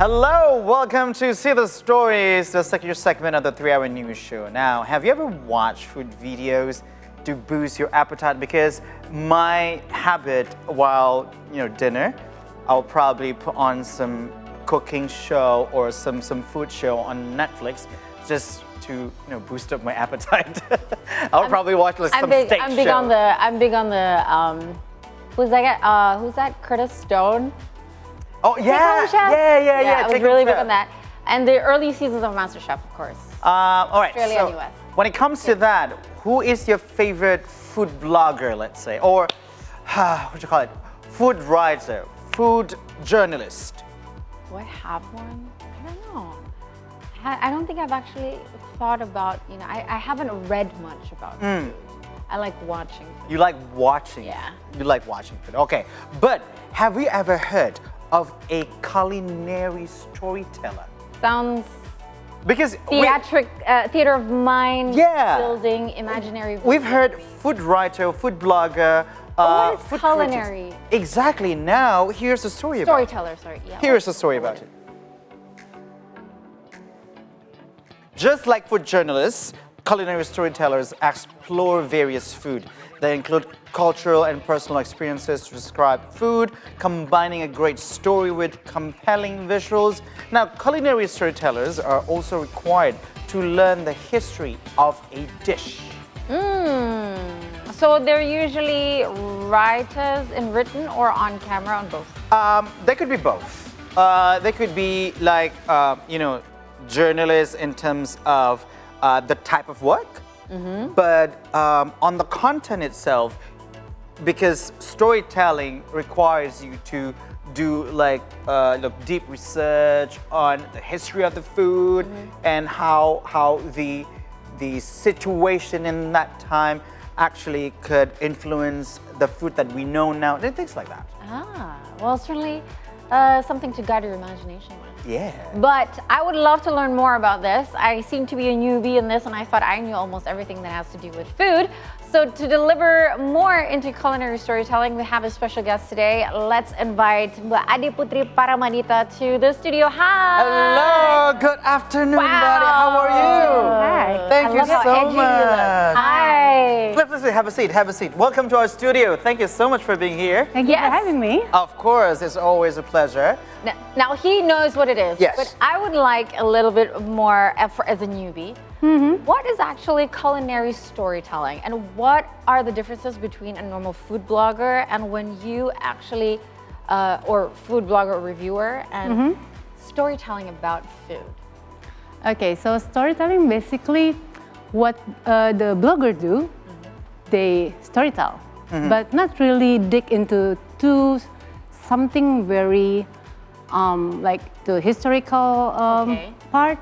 Hello, welcome to See the Stories, the second segment of the 3-hour news show. Now, have you ever watched food videos to boost your appetite? Because my habit while dinner, I'll probably put on some cooking show or some food show on Netflix just to boost up my appetite. I'll probably watch some steak show. I'm big on the who's that? Curtis Stone. Oh yeah. I was really big on that, and the early seasons of MasterChef, of course. All right. Australia so and US. when it comes to that, who is your favorite food blogger, let's say, or what do you call it? Food writer, food journalist. Do I have one? I don't know. I don't think I've actually thought about. I haven't read much about food. I like watching food. You like watching? Yeah. You like watching food. Okay, but have you ever heard of a culinary storyteller? Sounds because theater of mind, Yeah. building imaginary. We've heard food writer, food blogger, What is food culinary? critics. Exactly. Now here's a story about it. Storyteller, sorry. Yeah. Here's a story about it. Just like food journalists, culinary storytellers explore various food. They include cultural and personal experiences to describe food, combining a great story with compelling visuals. Now, culinary storytellers are also required to learn the history of a dish. So they're usually writers in written or on camera, on both? They could be both. They could be like, journalists in terms of the type of work, but on the content itself, because storytelling requires you to do deep research on the history of the food and how the situation in that time actually could influence the food that we know now, and things like that. Well, certainly something to guide your imagination with. Yeah. But I would love to learn more about this. I seem to be a newbie in this, and I thought I knew almost everything that has to do with food. So to deliver more into culinary storytelling, we have a special guest today. Let's invite Putri Paramadita to the studio. Hi! Hello, good afternoon, buddy. How are you? Hi. Thank you so much. Hi. Please have a seat. Welcome to our studio. Thank you so much for being here. Thank you for having me. Of course, it's always a pleasure. Now he knows what it is, Yes. but I would like a little bit more effort as a newbie. What is actually culinary storytelling, and what are the differences between a normal food blogger and when you actually, or food blogger or reviewer, and storytelling about food? Okay, so storytelling basically what the blogger do, they storytell, but not really dig into something very like the historical part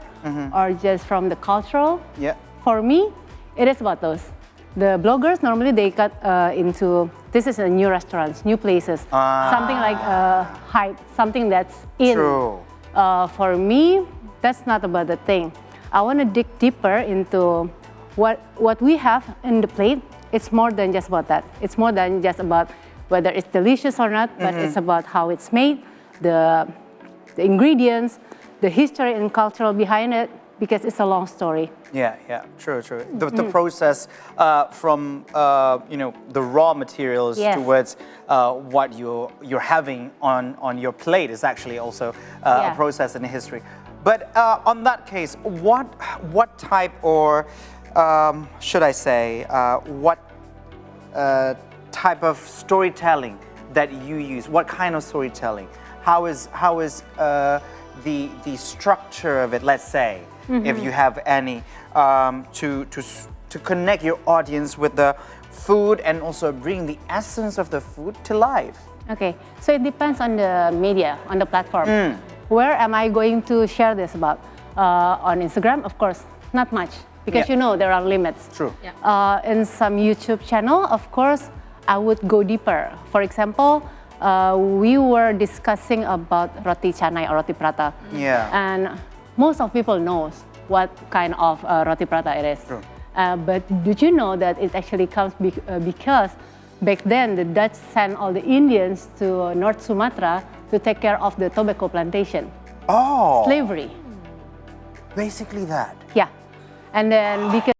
or just from the cultural. Yeah. For me, it is about those. The bloggers normally they got into this is a new restaurants, new places, something like hype, something that's in. True. For me, that's not about the thing. I want to dig deeper into what we have in the plate. It's more than just about that. It's more than just about whether it's delicious or not, but it's about how it's made, the ingredients, the history and cultural behind it, because it's a long story. Yeah, true. The process from the raw materials towards what you're having on your plate is actually also a process in history. But on that case, what type or should I say what type of storytelling that you use? What kind of storytelling? How is the structure of it, let's say, if you have any, to connect your audience with the food and also bring the essence of the food to life? Okay, so it depends on the media, on the platform. Where am I going to share this about? On Instagram, of course, not much, because there are limits. True. In some YouTube channel, of course, I would go deeper. For example, we were discussing about roti canai or roti prata. Yeah. And most of people knows what kind of roti prata it is. True. But did you know that it actually comes because back then the Dutch sent all the Indians to North Sumatra to take care of the tobacco plantation. Oh, slavery. basically that. Yeah. And then because